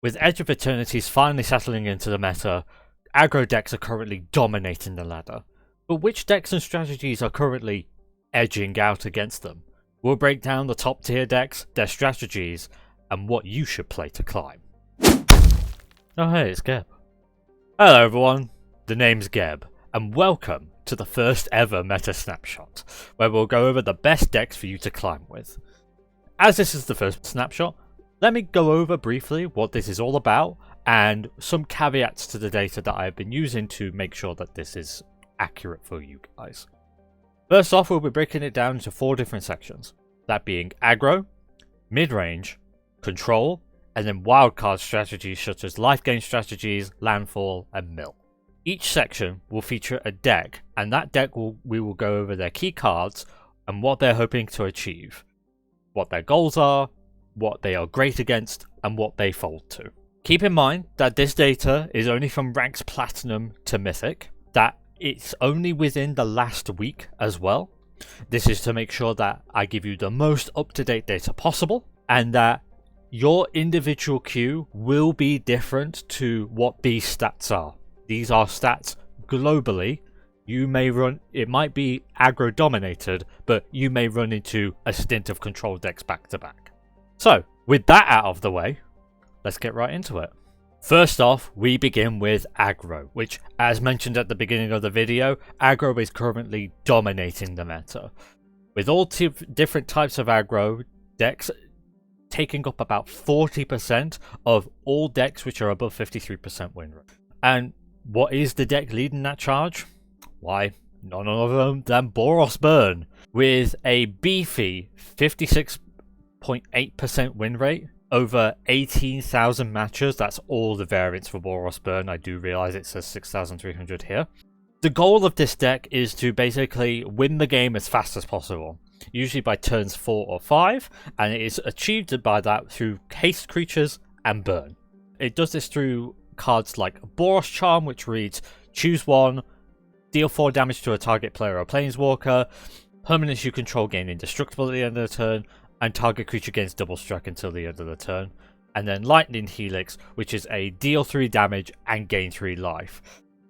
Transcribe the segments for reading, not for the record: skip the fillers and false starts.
With Edge of Eternities finally settling into the meta, aggro decks are currently dominating the ladder. But which decks and strategies are currently edging out against them? We'll break down the top tier decks, their strategies, and what you should play to climb. Oh hey, it's Geb. Hello everyone, the name's Geb, and welcome to the first ever meta snapshot, where we'll go over the best decks for you to climb with. As this is the first snapshot, let me go over briefly what this is all about and some caveats to the data that I've been using to make sure that this is accurate for you guys. First off, we'll be breaking it down into 4 different sections, that being aggro, midrange, control, and then wildcard strategies such as Lifegain strategies, landfall, and mill. Each section will feature a deck, and that deck we will go over their key cards and what they're hoping to achieve, what their goals are, what they are great against, and what they fold to. Keep in mind that this data is only from ranks Platinum to Mythic, that it's only within the last week as well. This is to make sure that I give you the most up-to-date data possible, and that your individual queue will be different to what these stats are. These are stats globally. You may run, it might be aggro dominated, but you may run into a stint of control decks back to back. So, with that out of the way, let's get right into it. First off, we begin with aggro, which, as mentioned at the beginning of the video, aggro is currently dominating the meta, with all different types of aggro decks taking up about 40% of all decks which are above 53% win rate. And what is the deck leading that charge? Why, none other than Boros Burn, with a beefy 56.8% win rate over 18,000 matches. That's all the variants for Boros Burn. I do realize it says 6,300 here. The goal of this deck is to basically win the game as fast as possible, usually by turns 4 or 5, and it is achieved by that through haste creatures and burn. It does this through cards like Boros Charm, which reads, choose one, deal 4 damage to a target player or planeswalker, permanents you control gain indestructible at the end of the turn, and target creature gains double strike until the end of the turn. And then Lightning Helix, which is a deal 3 damage and gain 3 life.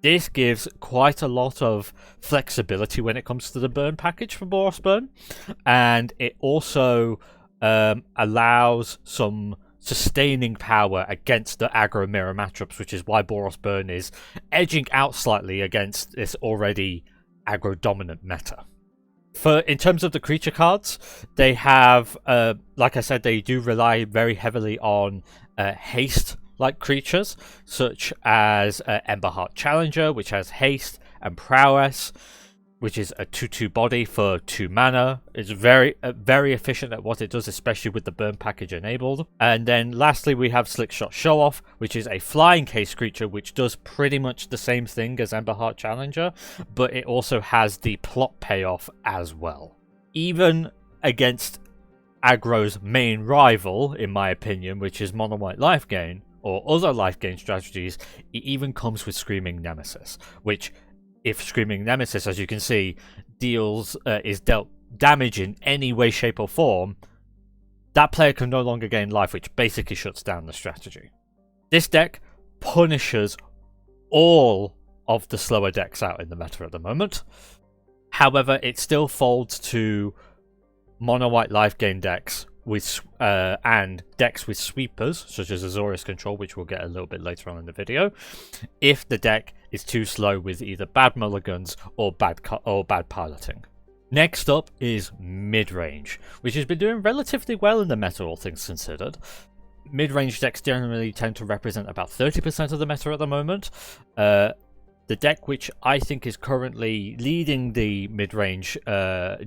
This gives quite a lot of flexibility when it comes to the burn package for Boros Burn, and it also allows some sustaining power against the aggro mirror matchups, which is why Boros Burn is edging out slightly against this already aggro dominant meta. In terms of the creature cards, they have, like I said, they do rely very heavily on haste-like creatures, such as Emberheart Challenger, which has haste and prowess, which is a 2/2 body for 2 mana. It's very efficient at what it does, especially with the burn package enabled. And then lastly, we have Slickshot Show-Off, which is a flying haste creature, which does pretty much the same thing as Emberheart Challenger, but it also has the plot payoff as well. Even against aggro's main rival, in my opinion, which is mono white Lifegain, or other Lifegain strategies, it even comes with Screaming Nemesis, which, if Screaming Nemesis, as you can see, is dealt damage in any way, shape or form, that player can no longer gain life, which basically shuts down the strategy. This deck punishes all of the slower decks out in the meta at the moment. However, it still folds to mono white Lifegain decks with and decks with sweepers, such as Azorius Control, which we'll get a little bit later on in the video, if the deck is too slow with either bad mulligans or bad piloting. Next up is midrange, which has been doing relatively well in the meta, all things considered. Midrange decks generally tend to represent about 30% of the meta at the moment. The deck which I think is currently leading the midrange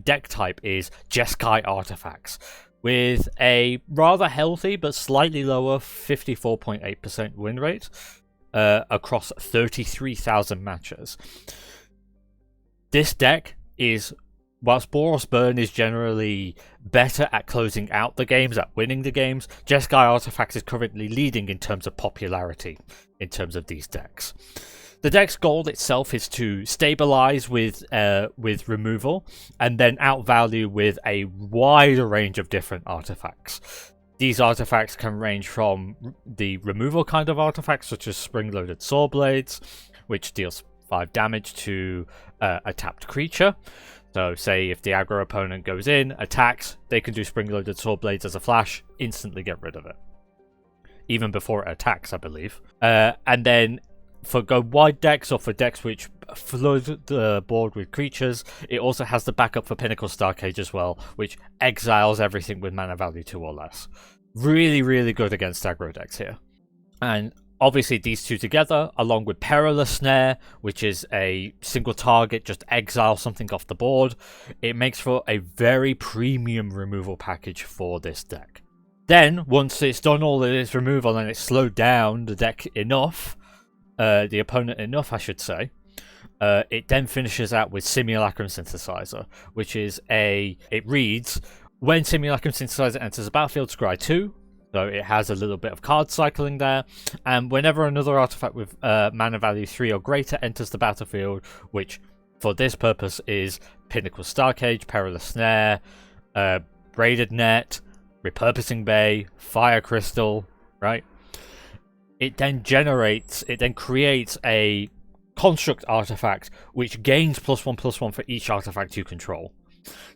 deck type is Jeskai Artifacts, with a rather healthy but slightly lower 54.8% win rate across 33,000 matches. This deck is, whilst Boros Burn is generally better at closing out the games, at winning the games, Jeskai Artifacts is currently leading in terms of popularity in terms of these decks. The deck's goal itself is to stabilize with removal and then outvalue with a wider range of different artifacts. These artifacts can range from the removal kind of artifacts, such as spring-loaded saw blades, which deals 5 damage to a tapped creature. So say if the aggro opponent goes in, attacks, they can do spring-loaded saw blades as a flash, instantly get rid of it. Even before it attacks, I believe. And then for go wide decks, or for decks which flood the board with creatures, it also has the backup for Pinnacle Starcade as well, which exiles everything with mana value 2 or less. Really, really good against aggro decks here. And obviously these two together, along with Perilous Snare, which is a single target, just exile something off the board, it makes for a very premium removal package for this deck. Then, once it's done all of its removal and it's slowed down the deck enough, the opponent enough, I should say, it then finishes out with Simulacrum Synthesizer, which is it reads, when Simulacrum Synthesizer enters the battlefield, scry 2, so it has a little bit of card cycling there, and whenever another artifact with mana value 3 or greater enters the battlefield, which for this purpose is Pinnacle Starcade, Perilous Snare, Braided Net, Repurposing Bay, Fire Crystal, right? It then creates a construct artifact which gains +1/+1 for each artifact you control.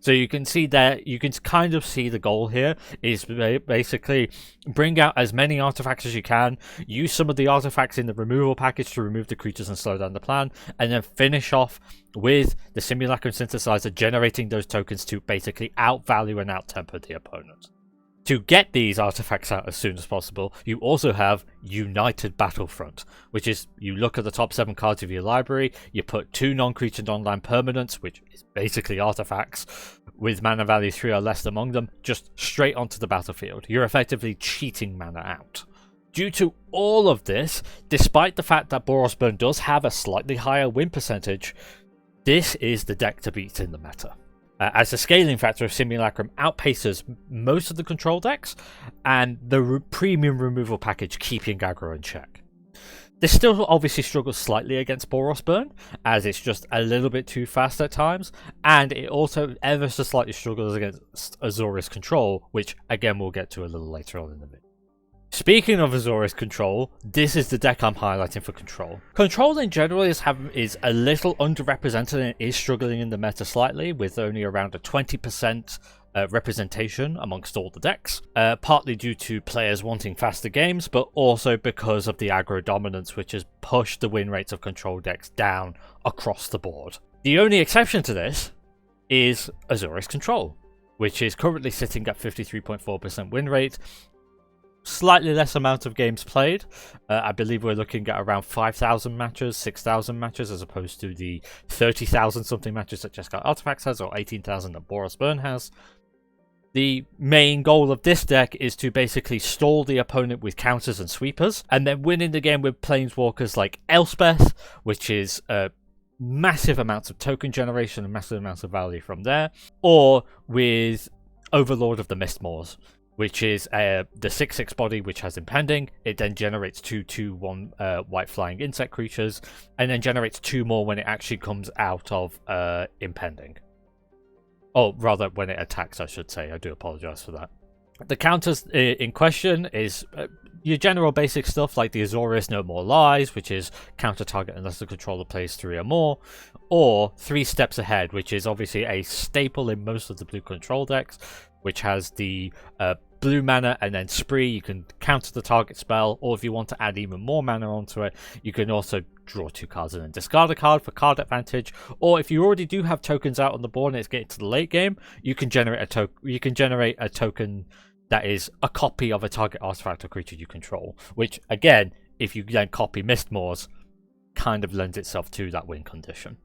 So you can see that, you can kind of see the goal here is basically bring out as many artifacts as you can, use some of the artifacts in the removal package to remove the creatures and slow down the plan, and then finish off with the Simulacrum Synthesizer generating those tokens to basically outvalue and outtemper the opponent. To get these artifacts out as soon as possible, you also have United Battlefront, which is, you look at the top 7 cards of your library, you put 2 non-creature non-land permanents, which is basically artifacts, with mana value 3 or less among them, just straight onto the battlefield. You're effectively cheating mana out. Due to all of this, despite the fact that Boros Burn does have a slightly higher win percentage, this is the deck to beat in the meta. As the scaling factor of Simulacrum outpaces most of the control decks, and the premium removal package keeping aggro in check. This still obviously struggles slightly against Boros Burn, as it's just a little bit too fast at times, and it also ever so slightly struggles against Azorius Control, which again we'll get to a little later on in the video. Speaking of Azorius Control, this is the deck I'm highlighting for Control. Control in general is a little underrepresented and is struggling in the meta slightly, with only around a 20% representation amongst all the decks, partly due to players wanting faster games, but also because of the aggro dominance, which has pushed the win rates of Control decks down across the board. The only exception to this is Azorius Control, which is currently sitting at 53.4% win rate, slightly less amount of games played. I believe we're looking at around 5,000 matches, 6,000 matches, as opposed to the 30,000 something matches that Jeskai Artifacts has, or 18,000 that Boros Burn has. The main goal of this deck is to basically stall the opponent with counters and sweepers, and then winning the game with planeswalkers like Elspeth, which is massive amounts of token generation and massive amounts of value from there, or with Overlord of the Mistmoors, which is the 6/6 body which has Impending. It then generates 2/2/1 white flying insect creatures, and then generates 2 more when it actually comes out of Impending. Oh, rather, when it attacks, I should say. I do apologize for that. The counters in question is your general basic stuff like the Azorius No More Lies, which is counter target unless the controller plays 3 or more, or 3 Steps Ahead, which is obviously a staple in most of the blue control decks, which has the blue mana and then Spree. You can counter the target spell, or if you want to add even more mana onto it, you can also draw 2 cards and then discard a card for card advantage. Or if you already do have tokens out on the board and it's getting to the late game, you can generate a token that is a copy of a target artifact or creature you control, which again, if you then copy Mistmoors, kind of lends itself to that win condition.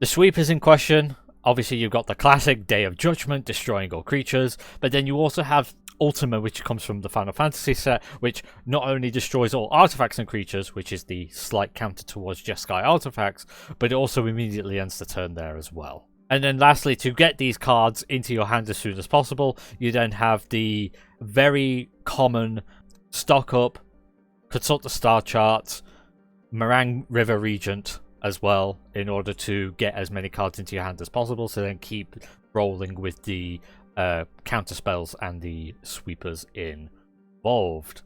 The sweepers in question, obviously you've got the classic Day of Judgment, destroying all creatures, but then you also have Ultima, which comes from the Final Fantasy set, which not only destroys all artifacts and creatures, which is the slight counter towards Jeskai Artifacts, but it also immediately ends the turn there as well. And then lastly, to get these cards into your hand as soon as possible, you then have the very common stock up, consult the star charts, Meringue River Regent as well, in order to get as many cards into your hand as possible, so then keep rolling with the counter spells and the sweepers in Evolved.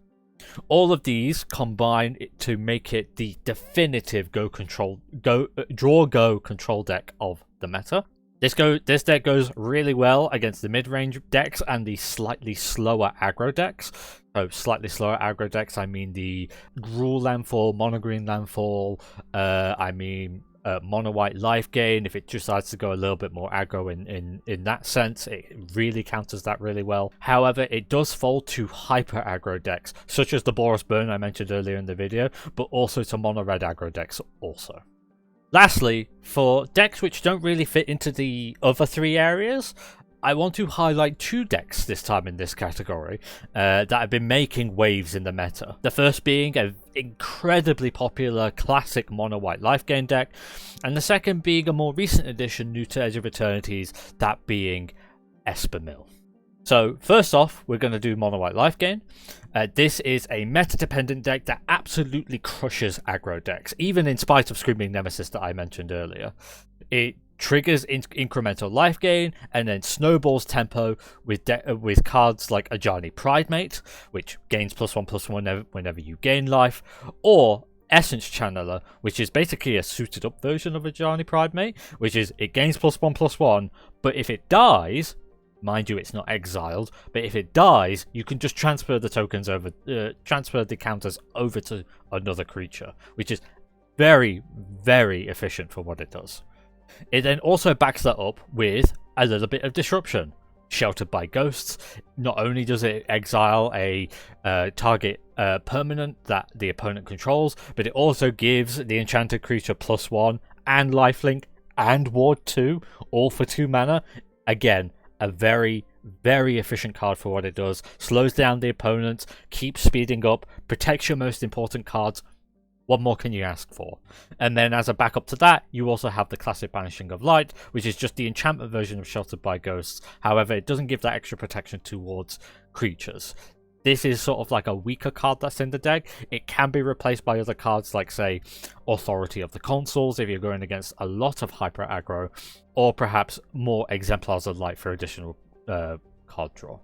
All of these combine to make it the definitive draw go control deck of the meta. This deck goes really well against the mid-range decks and the slightly slower aggro decks. So slightly slower aggro decks, I mean the Gruul landfall, mono green landfall, mono white Lifegain. If it decides to go a little bit more aggro in that sense, it really counters that really well. However, it does fall to hyper aggro decks, such as the Boros Burn I mentioned earlier in the video, but also to mono red aggro decks also. Lastly, for decks which don't really fit into the other three areas, I want to highlight two decks this time in this category that have been making waves in the meta. The first being an incredibly popular classic mono white Lifegain deck, and the second being a more recent addition new to Edge of Eternities, that being Esper. So first off, we're going to do mono white Lifegain. This is a meta-dependent deck that absolutely crushes aggro decks, even in spite of Screaming Nemesis that I mentioned earlier. It triggers incremental life gain and then snowballs tempo with cards like Ajani Pridemate, which gains +1/+1 whenever you gain life, or Essence Channeler, which is basically a suited up version of Ajani Pridemate, which is it gains +1/+1, but if it dies, mind you, it's not exiled, but if it dies, you can just transfer the tokens over, transfer the counters over to another creature, which is very, very efficient for what it does. It then also backs that up with a little bit of disruption. Sheltered by Ghosts, not only does it exile a target permanent that the opponent controls, but it also gives the enchanted creature +1 and lifelink and ward 2, all for 2 mana. Again, a very, very efficient card for what it does. Slows down the opponent, keeps speeding up, protects your most important cards. What more can you ask for? And then as a backup to that, you also have the classic Banishing of Light, which is just the enchantment version of Sheltered by Ghosts. However, it doesn't give that extra protection towards creatures. This is sort of like a weaker card that's in the deck. It can be replaced by other cards like, say, Authority of the Consuls if you're going against a lot of hyper aggro, or perhaps more Exemplars of Light for additional card draw.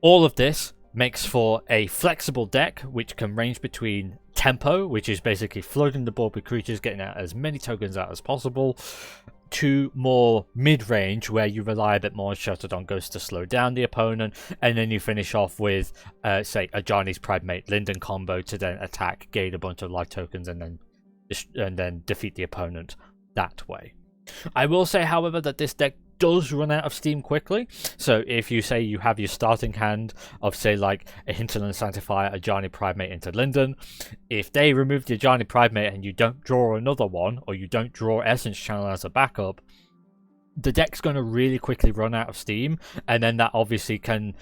All of this makes for a flexible deck which can range between tempo, which is basically flooding the board with creatures, getting out as many tokens out as possible, to more mid-range where you rely a bit more on Sheltered on Ghost to slow down the opponent, and then you finish off with say Ajani's Pridemate Linden combo to then attack, gain a bunch of life tokens, and then defeat the opponent that way. I will say, however, that this deck does run out of steam quickly. So if you say you have your starting hand of, say, like a Hinterland Sanctifier, Ajani Pridemate into Linden, if they remove the Ajani Pridemate and you don't draw another one, or you don't draw Essence Channel as a backup, the deck's going to really quickly run out of steam, and then that obviously can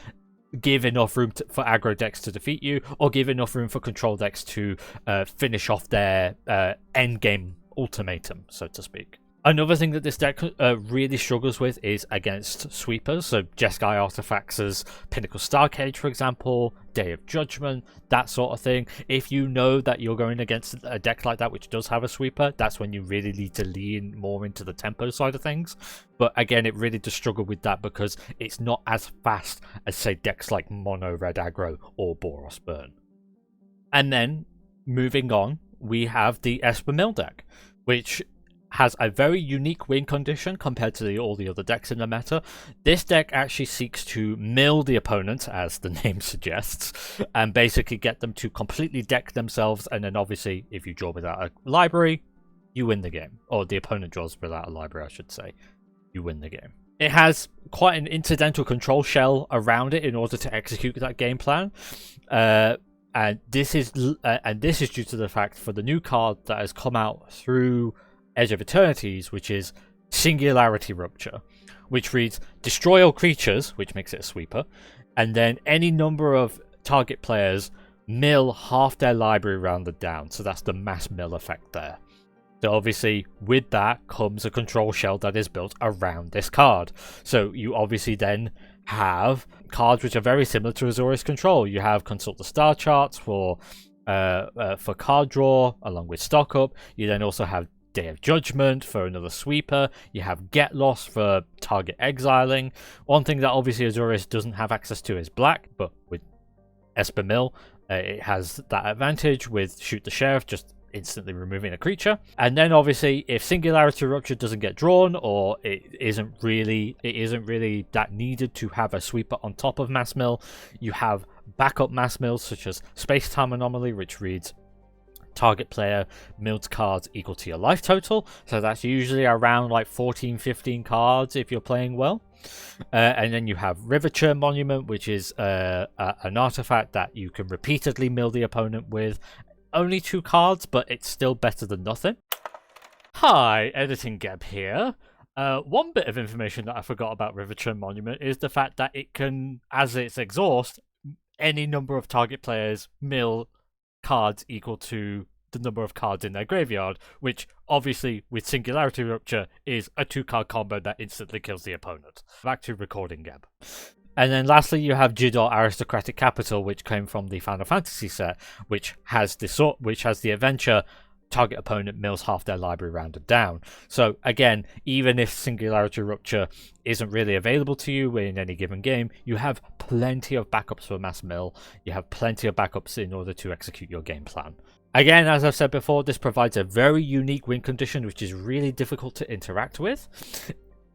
give enough room for aggro decks to defeat you, or give enough room for control decks to finish off their endgame ultimatum, so to speak. Another thing that this deck really struggles with is against sweepers, so Jeskai Artifacts' Pinnacle Starcade, for example, Day of Judgment, that sort of thing. If you know that you're going against a deck like that which does have a sweeper, that's when you really need to lean more into the tempo side of things. But again, it really does struggle with that because it's not as fast as, say, decks like Mono Red Aggro or Boros Burn. And then, moving on, we have the Esper Mill deck, which has a very unique win condition compared to all the other decks in the meta. This deck actually seeks to mill the opponent, as the name suggests, and basically get them to completely deck themselves, and then obviously if you draw without a library, you win the game. Or the opponent draws without a library, I should say. You win the game. It has quite an incidental control shell around it in order to execute that game plan. And this is due to the fact for the new card that has come out through Edge of Eternities, which is Singularity Rupture, which reads destroy all creatures, which makes it a sweeper, and then any number of target players mill half their library rounded down. So that's the mass mill effect there. So obviously with that comes a control shell that is built around this card. So you obviously then have cards which are very similar to Azorius Control. You have Consult the Star Charts for card draw along with stock up. You then also have Day of Judgment for another sweeper. You have Get Lost for target exiling. One thing that obviously Azorius doesn't have access to is black, but with Esper Mill. It has that advantage with Shoot the Sheriff, just instantly removing a creature. And then obviously if Singularity Rupture doesn't get drawn, or it isn't really that needed to have a sweeper on top of Mass Mill, you have backup Mass Mills such as Space Time Anomaly, which reads target player milled cards equal to your life total. So that's usually around like 14-15 cards if you're playing well. And then you have River Monument, which is an artifact that you can repeatedly mill the opponent with. Only 2 cards, but it's still better than nothing. Hi, Editing Geb here. One bit of information that I forgot about River Monument is the fact that it can, as its exhaust, any number of target players mill cards equal to the number of cards in their graveyard, which obviously with Singularity Rupture is a 2-card combo that instantly kills the opponent. Back to recording, Geb. And then lastly, you have Jidor Aristocratic Capital, which came from the Final Fantasy set, which has the adventure target opponent mills half their library rounded down. So again, even if Singularity Rupture isn't really available to you in any given game, you have plenty of backups for Mass Mill. You have plenty of backups in order to execute your game plan. Again, as I've said before, this provides a very unique win condition, which is really difficult to interact with.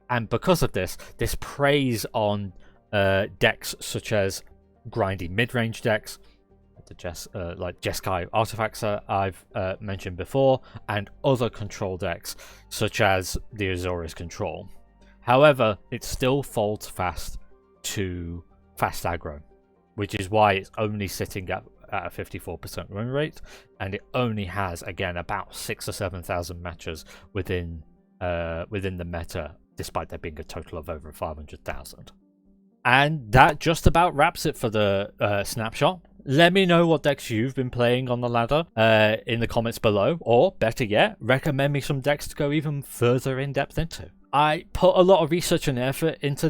And because of this preys on decks such as grindy mid-range decks, like Jeskai Artifacts I've mentioned before, and other control decks such as the Azorius Control. However, it still folds fast to fast aggro, which is why it's only sitting at a 54% win rate, and it only has, again, about 6,000 or 7,000 matches within the meta, despite there being a total of over 500,000. And that just about wraps it for the snapshot. Let me know what decks you've been playing on the ladder in the comments below, or better yet, recommend me some decks to go even further in depth into. I put a lot of research and effort into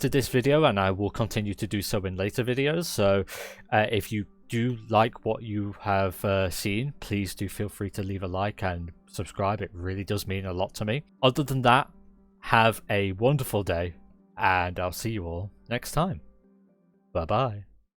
this video, and I will continue to do so in later videos. So if you do like what you have seen, please do feel free to leave a like and subscribe. It really does mean a lot to me. Other than that, have a wonderful day, and I'll see you all next time. Bye bye.